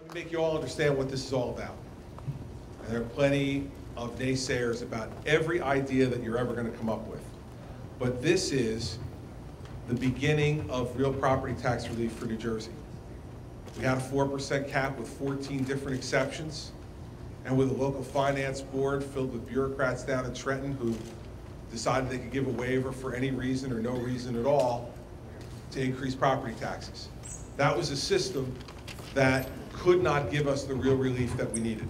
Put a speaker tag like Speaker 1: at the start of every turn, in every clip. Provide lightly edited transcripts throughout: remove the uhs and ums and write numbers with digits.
Speaker 1: Let me make you all understand what this is all about. And there are plenty of naysayers about every idea that you're ever going to come up with. But this is the beginning of real property tax relief for New Jersey. We had a 4% cap with 14 different exceptions, and with a local finance board filled with bureaucrats down in Trenton who decided they could give a waiver for any reason or no reason at all to increase property taxes. That was a system that could not give us the real relief that we needed.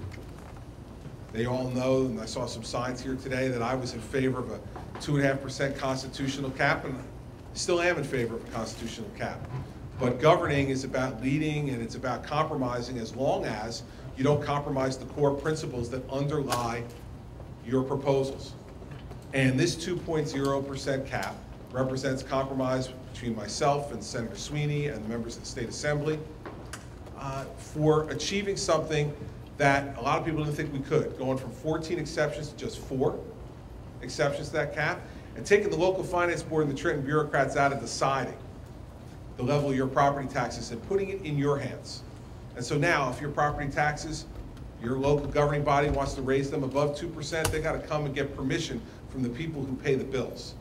Speaker 1: They all know, and I saw some signs here today, that I was in favor of a 2.5% constitutional cap, and I still am in favor of a constitutional cap. But governing is about leading and it's about compromising, as long as you don't compromise the core principles that underlie your proposals. And this 2.0% cap represents compromise between myself and Senator Sweeney and the members of the State Assembly for achieving something that a lot of people didn't think we could, going from 14 exceptions to just 4 exceptions to that cap, and taking the local finance board and the Trenton bureaucrats out of deciding the level of your property taxes and putting it in your hands. And so now, if your property taxes, your local governing body wants to raise them above 2%, they got to come and get permission from the people who pay the bills.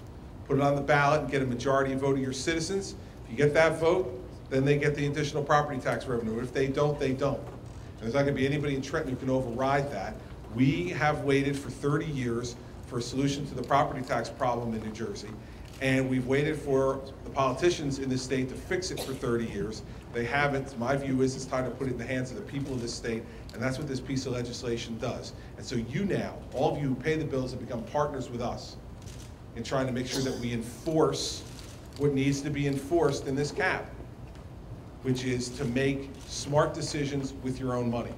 Speaker 1: Put it on the ballot and get a majority vote of your citizens. If you get that vote, then they get the additional property tax revenue. If they don't, they don't. And there's not going to be anybody in Trenton who can override that. We have waited for 30 years for a solution to the property tax problem in New Jersey. And we've waited for the politicians in this state to fix it for 30 years. They haven't. My view is it's time to put it in the hands of the people of this state, and that's what this piece of legislation does. And so you now, all of you who pay the bills, have become partners with us in trying to make sure that we enforce what needs to be enforced in this cap, which is to make smart decisions with your own money.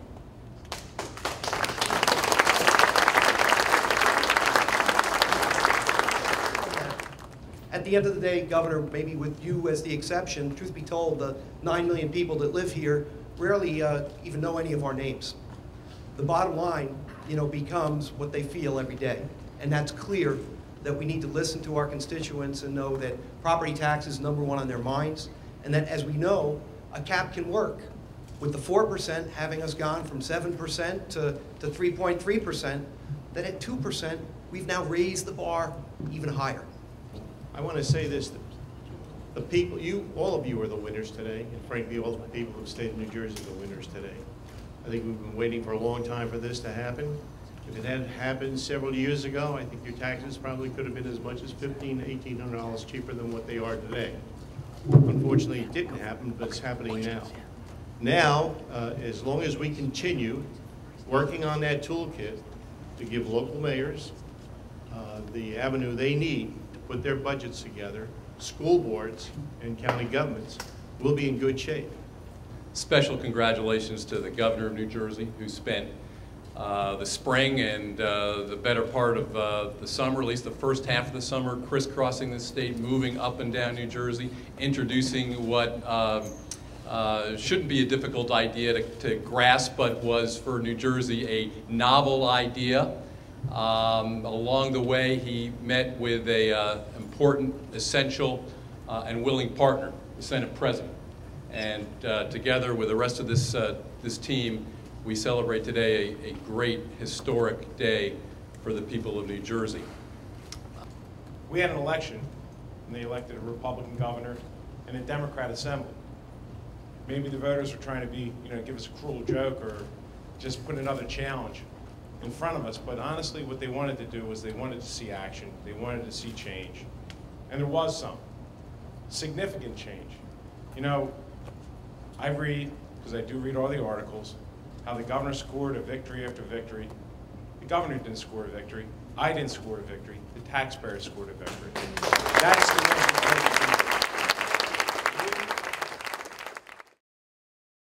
Speaker 2: At the end of the day, Governor, maybe with you as the exception, truth be told, the 9 million people that live here rarely even know any of our names. The bottom line, becomes what they feel every day. And that's clear that we need to listen to our constituents and know that property tax is #1 on their minds, and that, as we know, a cap can work. With the 4% having us gone from 7% to 3.3%, that at 2%, we've now raised the bar even higher.
Speaker 3: I want to say this, the people, all of you are the winners today, and frankly, all the people of the state of New Jersey are the winners today. I think we've been waiting for a long time for this to happen. If it had happened several years ago, I think your taxes probably could have been as much as $1,500 to $1,800 cheaper than what they are today. Unfortunately, it didn't happen, but it's happening now. Now, as long as we continue working on that toolkit to give local mayors the avenue they need to put their budgets together, school boards and county governments, we'll be in good shape.
Speaker 4: Special congratulations to the governor of New Jersey, who spent the spring and the better part of the summer, at least the first half of the summer, crisscrossing the state, moving up and down New Jersey, introducing what shouldn't be a difficult idea to grasp, but was for New Jersey a novel idea. Along the way, he met with a important, essential, and willing partner, the Senate President. And together with the rest of this team, we celebrate today a great historic day for the people of New Jersey.
Speaker 5: We had an election, and they elected a Republican governor and a Democrat assembly. Maybe the voters were trying to give us a cruel joke or just put another challenge in front of us, but honestly what they wanted to do was they wanted to see action, they wanted to see change. And there was some significant change. I read, because I do read all the articles, how the governor scored a victory after victory. The governor didn't score a victory. I didn't score a victory. The taxpayers scored a victory. That's the most important thing.